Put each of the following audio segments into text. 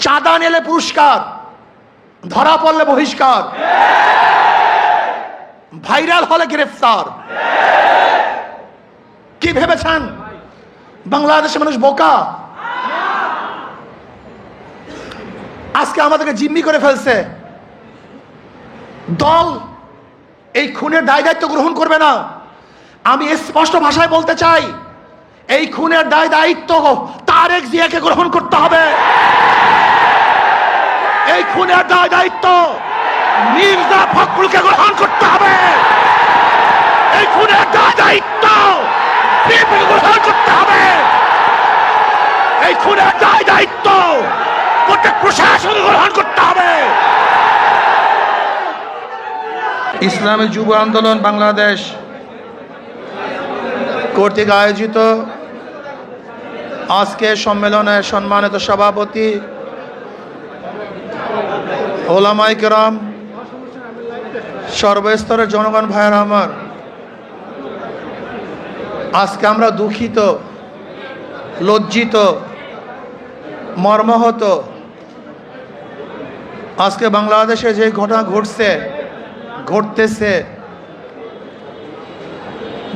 চাঁদা নিলে পুরস্কার, ধরা পড়লে বহিষ্কার, ভাইরাল হলে গ্রেফতার। কি ভেবেছেন বাংলাদেশের মানুষ বোকা? আজকে আমাদেরকে জিম্মি করে ফেলছে। দল এই খুনের দায় দায়িত্ব গ্রহণ করবে না। আমি স্পষ্ট ভাষায় বলতে চাই, এই খুনের দায় দায়িত্ব তারেক জিয়াকে গ্রহণ করতে হবে। এই খুনের দায় দায়িত্ব মির্জা ফখরুলকে গ্রহণ করতে হবে। এই খুনের দায় দায়িত্ব বিএনপিকে গ্রহণ করতে হবে। এই খুনের দায় দায়িত্ব প্রত্যেক প্রশাসন গ্রহণ করতে হবে। ইসলামী যুব আন্দোলন বাংলাদেশ কর্তৃক আয়োজিত আজকে সম্মেলনের সম্মানিত সভাপতি ওলামায়ে কেরাম, সর্বস্তরের জনগণ ভাইয়েরা আমার, আজকে আমরা দুঃখিত, লজ্জিত, মর্মাহত। আজকে বাংলাদেশে যে ঘটনা ঘটতেছে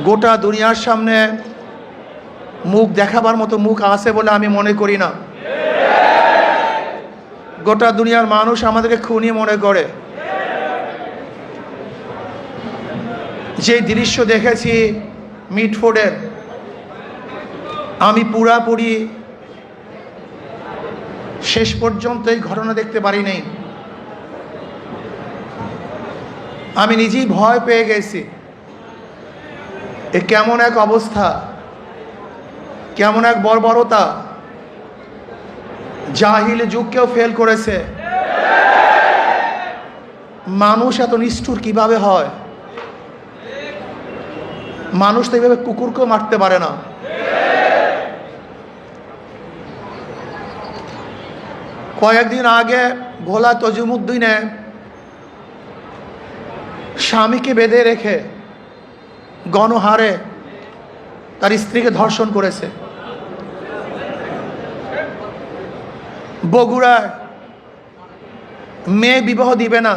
গোটা দুনিয়ার সামনে মুখ দেখাবার মতো মুখ আছে বলে আমি মনে করি না। গোটা দুনিয়ার মানুষ আমাদেরকে খুনি মনে করে। যে দৃশ্য দেখেছি মিটফোর্ডের, আমি পুরাপুরি শেষ পর্যন্ত এই ঘটনা দেখতে পারি নাই। আমি নিজেই ভয় পেয়ে গেছি। এ কেমন এক অবস্থা, কেমন এক বর্বরতা! জাহিল যুগকেও ফেল করেছে। মানুষ এত নিষ্ঠুর কিভাবে হয়? মানুষ তো এইভাবে কুকুরকেও মারতে পারে না। কয়েকদিন আগে ভোলা তজুমুদ্দিনে স্বামীকে বেঁধে রেখে গণহারে তার স্ত্রীকে ধর্ষণ করেছে। বগুড়ায় মেয়ে বিবাহ দিবে না,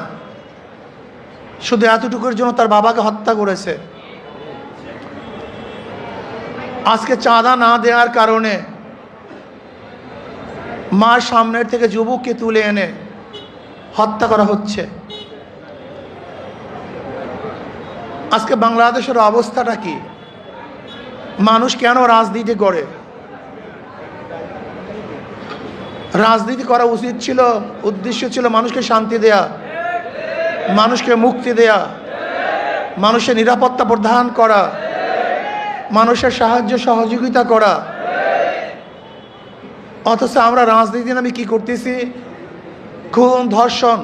শুধু এতটুকুর জন্য তার বাবাকে হত্যা করেছে। আজকে চাঁদা না দেওয়ার কারণে মার সামনের থেকে যুবককে তুলে এনে হত্যা করা হচ্ছে। আজকে বাংলাদেশের অবস্থাটা কি? মানুষ কেন রাজনীতি করে? রাজনীতি করা উচিত ছিল, উদ্দেশ্য ছিল মানুষকে শান্তি দেয়া, মানুষকে মুক্তি দেয়া, মানুষের নিরাপত্তা প্রদান করা, মানুষের সাহায্য সহযোগিতা করা। অথচ আমরা রাজনীতি নামে কি করতেছি? খুন, ধর্ষণ,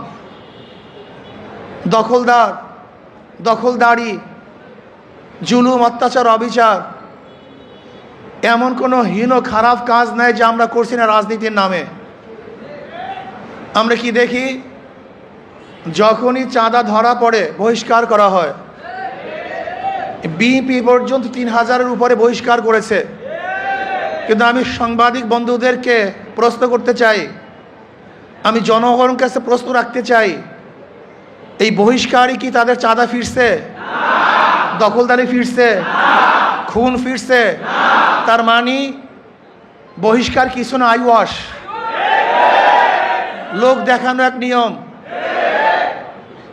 দখলদারি, জুলুম, অত্যাচার, অবিচার। এমন কোনো হীন খারাপ কাজ নাই যে আমরা করছি না রাজনীতির নামে। আমরা কি দেখি? যখনই চাঁদা ধরা পড়ে বহিষ্কার করা হয়। বিএনপি পর্যন্ত 3000-এর উপরে বহিষ্কার করেছে। কিন্তু আমি সাংবাদিক বন্ধুদেরকে প্রশ্ন করতে চাই, আমি জনগণের কাছে প্রশ্ন রাখতে চাই, এই বহিষ্কারই কি তাদের চাঁদা ফিরছে? দখলদারি ফিরছে? খুন ফিরছে? তার মানে বহিষ্কার কিছু না, আইওয়াশ, লোক দেখানো এক নিয়ম।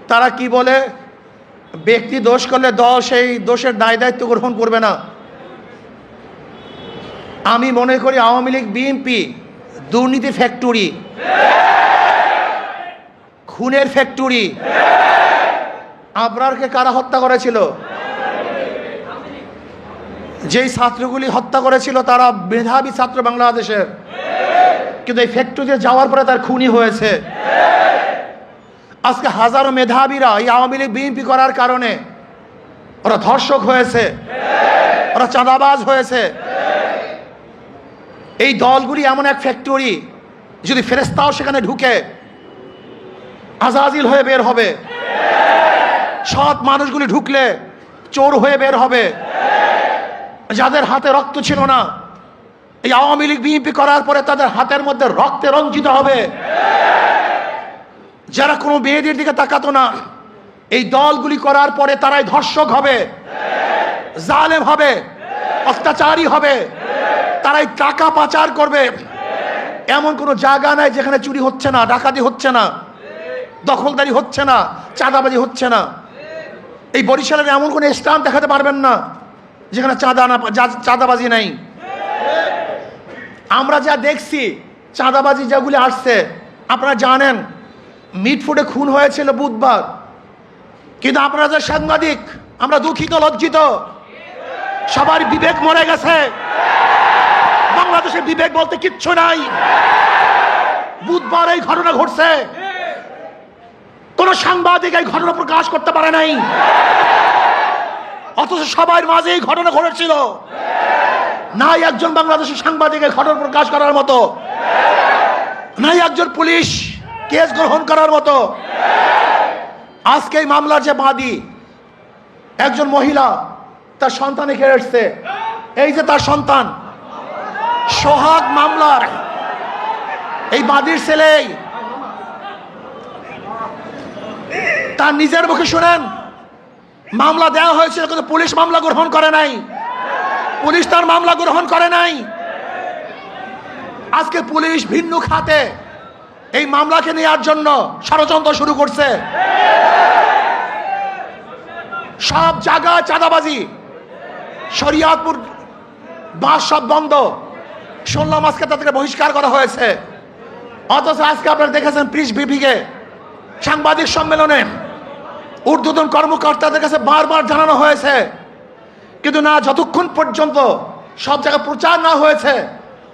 তারা কি বলে? ব্যক্তি দোষ করলে দল সেই দোষের দায় দায়িত্ব গ্রহণ করবে না। আমি মনে করি আওয়ামী লীগ, বিএনপি দুর্নীতি ফ্যাক্টরি, খুনের ফ্যাক্টরি। আবরারকে কারা হত্যা করেছিল? যেই ছাত্রগুলি হত্যা করেছিল তারা মেধাবী ছাত্র বাংলাদেশের, কিন্তু এই ফ্যাক্টরিতে যাওয়ার পরে তার খুনি হয়েছে। আজকে হাজারো মেধাবীরা এই আওয়ামী লীগ, বিএনপি করার কারণে ওরা ধর্ষক হয়েছে, ওরা চাঁদাবাজ হয়েছে। এই দলগুলি এমন এক ফ্যাক্টরি, যদি ফেরেশতাও সেখানে ঢুকে আজাজিল হয়ে বের হবে। সৎ মানুষগুলি ঢুকলে চোর হয়ে বের হবে। যাদের হাতে রক্ত ছিল না, এই আওয়ামী লীগ বিএনপি করার পরে তাদের হাতের মধ্যে রক্তে রঞ্জিত হবে। যারা কোনো মেয়েদের দিকে তাকাতো না, এই দলগুলি করার পরে তারাই ধর্ষক হবে, জালেম হবে, অত্যাচারী হবে, তারাই টাকা পাচার করবে। এমন কোনো জায়গা নাই যেখানে চুরি হচ্ছে না, ডাকাতি হচ্ছে না, দখলদারি হচ্ছে না, চাঁদাবাজি হচ্ছে না। এই বরিশালের এমন কোনো স্থান দেখাতে পারবেন না যেখানে চাঁদাবাজি নাই। আমরা যা দেখছি চাঁদাবাজি যেগুলি আসছে, আপনারা জানেন মিটফুটে খুন হয়েছিল বুধবার, কিন্তু আপনারা যে সাংবাদিক, আমরা দুঃখিত, লজ্জিত, সবার বিবেক মরে গেছে। বাংলাদেশে বিবেক বলতে কিচ্ছু নাই। বুধবার এই ঘটনা ঘটছে, কোন সাংবাদিক এই ঘটনা প্রকাশ করতে পারে নাই, অথচ সবার মাঝে এই ঘটনা ঘটেছিল। নাই একজন বাংলাদেশের সাংবাদিকের ঘটনা প্রকাশ করার মতো, নাই একজন পুলিশ কেস গ্রহণ করার মতো। আজকে এই মামলার যে বাদী, একজন মহিলা, তার সন্তানে খেয়েছে, এই যে তার সন্তান, সোহাগ মামলার এই বাদীর ছেলে, তার নিজের মুখে শুনেন মামলা দেওয়া হয়েছিল, কিন্তু পুলিশ মামলা গ্রহণ করে নাই, পুলিশ তার মামলা গ্রহণ করে নাই। আজকে পুলিশ ভিন্ন খাতে এই মামলাকে নেওয়ার জন্য ষড়যন্ত্র শুরু করছে। সব জায়গায় চাঁদাবাজি, শরিয়াতপুর বাস সব বন্ধ, শুনলাম আজকে তাদেরকে বহিষ্কার করা হয়েছে। অথচ আজকে আপনারা দেখেছেন প্রেস ব্রিফিংয়ে, সাংবাদিক সম্মেলনে ঊর্ধ্বতন কর্মকর্তাদের কাছে বারবার জানানো হয়েছে, কিন্তু না, যতক্ষণ পর্যন্ত সব জায়গায় প্রচার না হয়েছে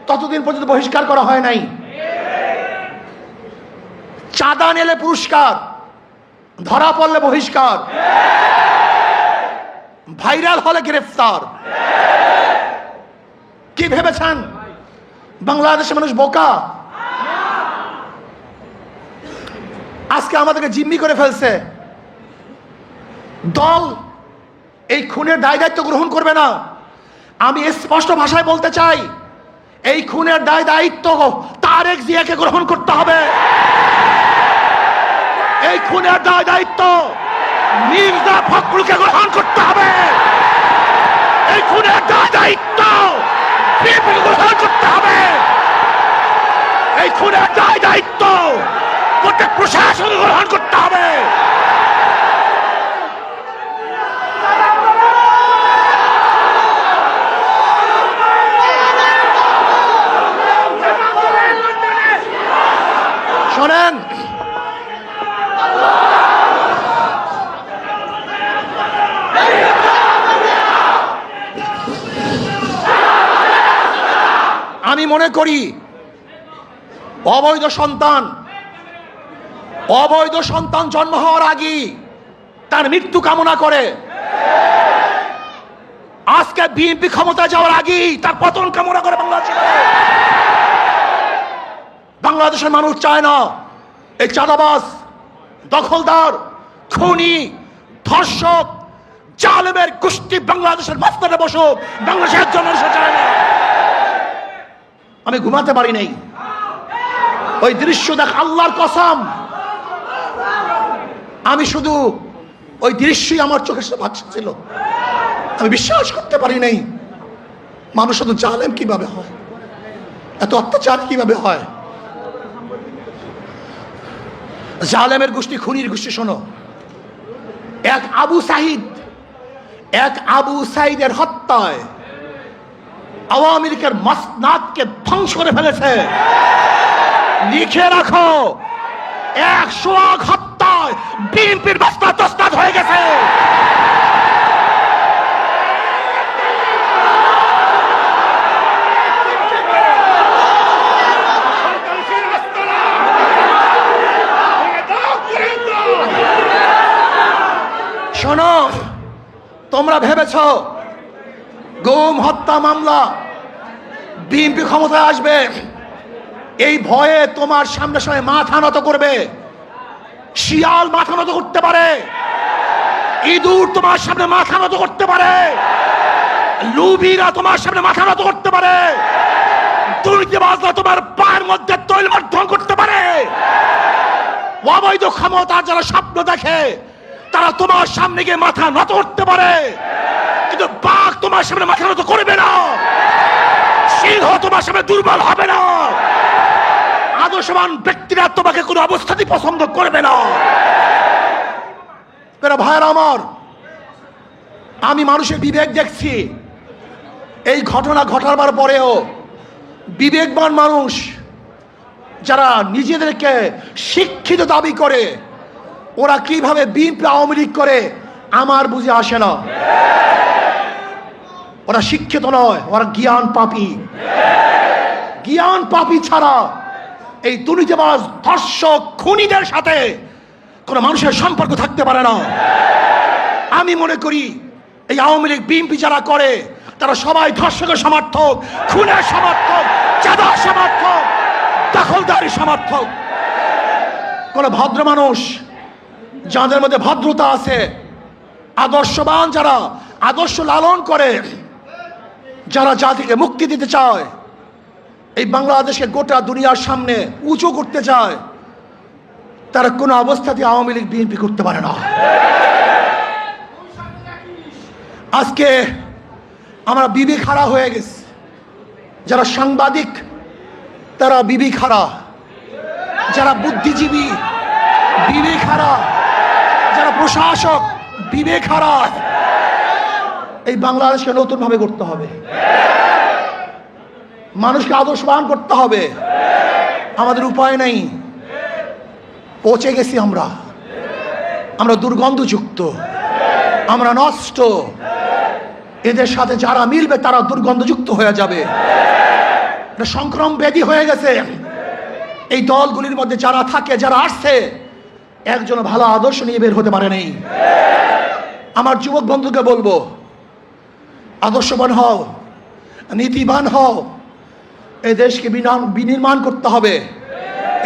ততদিন পর্যন্ত বহিষ্কার করা হয় নাই। চাঁদা নিলে পুরস্কার, ধরা পড়লে বহিষ্কার, ভাইরাল হলে গ্রেফতার। কি ভেবেছেন বাংলাদেশের মানুষ বোকা? আজকে আমাদেরকে জিম্মি করে ফেলছে। দল এই খুনের দায় দায়িত্ব গ্রহণ করবে না। আমি স্পষ্ট ভাষায় বলতে চাই, এই খুনের দায় দায়িত্ব তারেক জিয়াকে গ্রহণ করতে হবে। এই খুনের দায় দায়িত্ব মির্জা ফখরুলকে গ্রহণ করতে হবে। এই খুনের দায় দায়িত্ব বিএনপিকে গ্রহণ করতে হবে। এই খুনের দায় দায়িত্ব গোটা প্রশাসন গ্রহণ করতে হবে। শোনেন, আমি মনে করি অবৈধ সন্তান জন্ম হওয়ার আগেই তার মৃত্যু কামনা করে। আজকে বিএনপি ক্ষমতায় যাওয়ার আগেই তার পতন কামনা করে বাংলাদেশের মানুষ চায় না এই চাঁদাবাজ, দখলদার, খুনি, ধর্ষক, জালেমের গোষ্ঠী বাংলাদেশের মাঝখানে বসুক। বাংলাদেশের একজন মানুষ চায় না। আমি ঘুমাতে পারি নাই, ওই দৃশ্য দেখ, আল্লাহর কসম, আমি শুধু ওই দৃশ্যই আমার চোখের সামনে ভাসছিল। আমি বিশ্বাস করতে পারি নাই মানুষ শুধু জালেম কিভাবে হয়, এত অত্যাচার কিভাবে হয়। জালেমের গোষ্ঠী, খুনির গোষ্ঠী। শোনো, এক আবু সাইদের হত্যায় আওয়ামী লীগের মাসনাদকে ধ্বংস করে ফেলেছে। লিখে রাখো, 100 হত্যায় বিএনপির মাসনাদ তসনাদ হয়ে গেছে। শোনো, তোমরা ভেবেছ গুম হত্যা মামলা বিএনপি ক্ষমতায় আসবে, এই ভয়ে তোমার সামনে সামনে মাথা নত করবে। শিয়াল মাথা নত করতে পারে, ইঁদুর তোমার সামনে মাথা নত করতে পারে, লুবিরা তোমার সামনে মাথা নত করতে পারে, দুর্নীতিবাজরা তোমার পায়ের মধ্যে তৈল মাধ্যম করতে পারে। অবৈধ ক্ষমতা যারা স্বপ্ন দেখে তারা তোমার সামনে গিয়ে মাথা নত করতে পারে, কিন্তু বাঘ তোমার সামনে মাথা নত করবে না, সিংহ তোমার সামনে দুর্বল হবে না, আদর্শবান ব্যক্তিরা তোমাকে কোনো অবস্থাতেই পছন্দ করবে না। ভাইরা আমার, আমি মানুষের বিবেক দেখছি। এই ঘটনা ঘটাবার পরেও বিবেকবান মানুষ যারা নিজেদেরকে শিক্ষিত দাবি করে, ওরা কিভাবে বিএনপি আওয়ামী লীগ করে আমার বুঝে আসে না। ওরা শিক্ষিত নয়, ওরা জ্ঞান পাপী। জ্ঞান পাপী ছাড়া এই দুর্নীতিবাজ ধর্ষক খুনিদের সাথে কোনো মানুষের সম্পর্ক থাকতে পারে না। আমি মনে করি এই আওয়ামী লীগ বিএনপি যারা করে তারা সবাই ধর্ষকের সমর্থক, খুনের সমর্থক, চাঁদার সমর্থক, দখলদারি সমর্থক। কোন ভদ্র মানুষ যাদের মধ্যে ভদ্রতা আছে, আদর্শবান যারা আদর্শ লালন করে, যারা জাতিকে মুক্তি দিতে চায়, এই বাংলাদেশকে গোটা দুনিয়ার সামনে উঁচু করতে চায়, তারা কোনো অবস্থাতে আওয়ামী লীগ বিএনপি করতে পারে না। আজকে আমরা বিবেক হারা হয়ে গেছি। যারা সাংবাদিক তারা বিবেক হারা, যারা বুদ্ধিজীবী বিবেক হারা, যারা প্রশাসক বিবেক হারা। এই বাংলাদেশকে নতুনভাবে করতে হবে, মানুষকে আদর্শবান করতে হবে। আমাদের উপায় নেই, পচে গেছি আমরা, আমরা দুর্গন্ধযুক্ত, আমরা নষ্ট। এদের সাথে যারা মিলবে তারা দুর্গন্ধযুক্ত হয়ে যাবে, এটা সংক্রমণ ব্যাধি হয়ে গেছে। এই দলগুলির মধ্যে যারা থাকে, যারা আসছে, একজন ভালো আদর্শ নিয়ে বের হতে পারে নাই। আমার যুবক বন্ধুকে বলবো, আদর্শবান হও, নীতিবান হও। এই দেশকে বিনির্মাণ করতে হবে,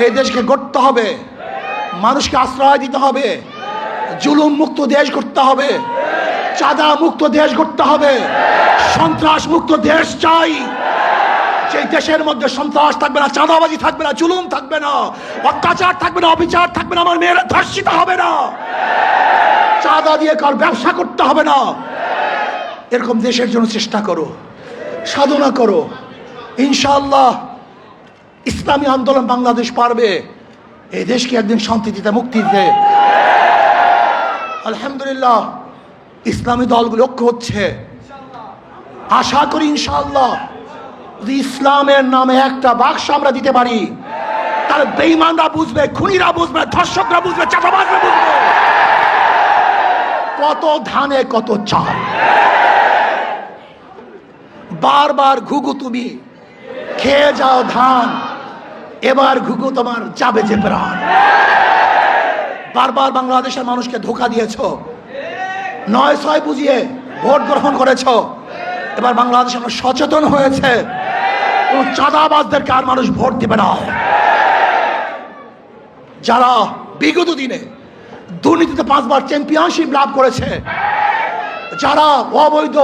এই দেশকে গড়তে হবে, মানুষকে আশ্রয় দিতে হবে, জুলুম মুক্ত দেশ করতে হবে, চাঁদা মুক্ত দেশ করতে হবে, সন্ত্রাস মুক্ত দেশ চাই। সেই দেশের মধ্যে সন্ত্রাস থাকবে না, চাঁদাবাজি থাকবে না, জুলুম থাকবে না, অত্যাচার থাকবে না, অবিচার থাকবে না, আমার মেয়েরা ধর্ষিত হবে না, চাঁদা দিয়ে কার ব্যবসা করতে হবে না। এরকম দেশের জন্য চেষ্টা করো, সাধনা করো। ইনশাআল্লাহ ইসলামী আন্দোলন বাংলাদেশ পারবে এই দেশকে একদিন শান্তি দিতে, মুক্তি দিতে। আলহামদুলিল্লাহ ইসলামী দলগুলো ঐক্য হচ্ছে। আশা করি ইনশাআল্লাহ যদি ইসলামের নামে একটা বাক্স আমরা দিতে পারি, তাহলে বেঈমানরা বুঝবে, খুনিরা বুঝবে, ধর্ষকরা বুঝবে, চাঁদাবাজরা বুঝবে কত ধানে কত চাল। বারবার ঘুঘু তুমি খেয়ে যাও ধান, এবার ঘুঘু তোমার যাবে যে প্রাণ। বারবার বাংলাদেশের মানুষকে ধোঁকা দিয়েছ, ৯-৬ বুঝিয়ে ভোট গ্রহণ করেছ। এবার বাংলাদেশ সচেতন হয়েছে, কোন চাঁদাবাজদেরকে আর মানুষ ভোট দিবে না। যারা বিগত দিনে দুর্নীতিতে 5 বার চ্যাম্পিয়নশিপ লাভ করেছে, যারা অবৈধ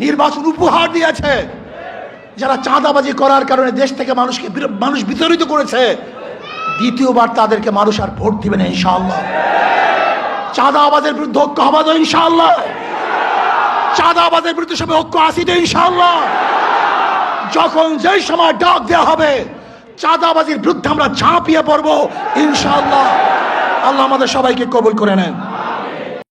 নির্বাচন উপহার দিয়েছে, যারা চাঁদাবাজি করার কারণে দেশ থেকে মানুষ বিতাড়িত করেছে, দ্বিতীয়বার তাদেরকে মানুষ আর ভোট দিবে না ইনশাআল্লাহ। চাঁদাবাজের বিরুদ্ধে ঐক্য হবে তো ইনশাআল্লাহ, চাঁদাবাজের বিরুদ্ধে সবাই ঐক্য আসিতে ইনশাআল্লাহ। যখন যেই সময় ডাক দেওয়া হবে চাঁদাবাজির বিরুদ্ধে আমরা ঝাঁপিয়ে পড়বো ইনশাআল্লাহ। আল্লাহ আমাদের সবাইকে কবুল করে নেন।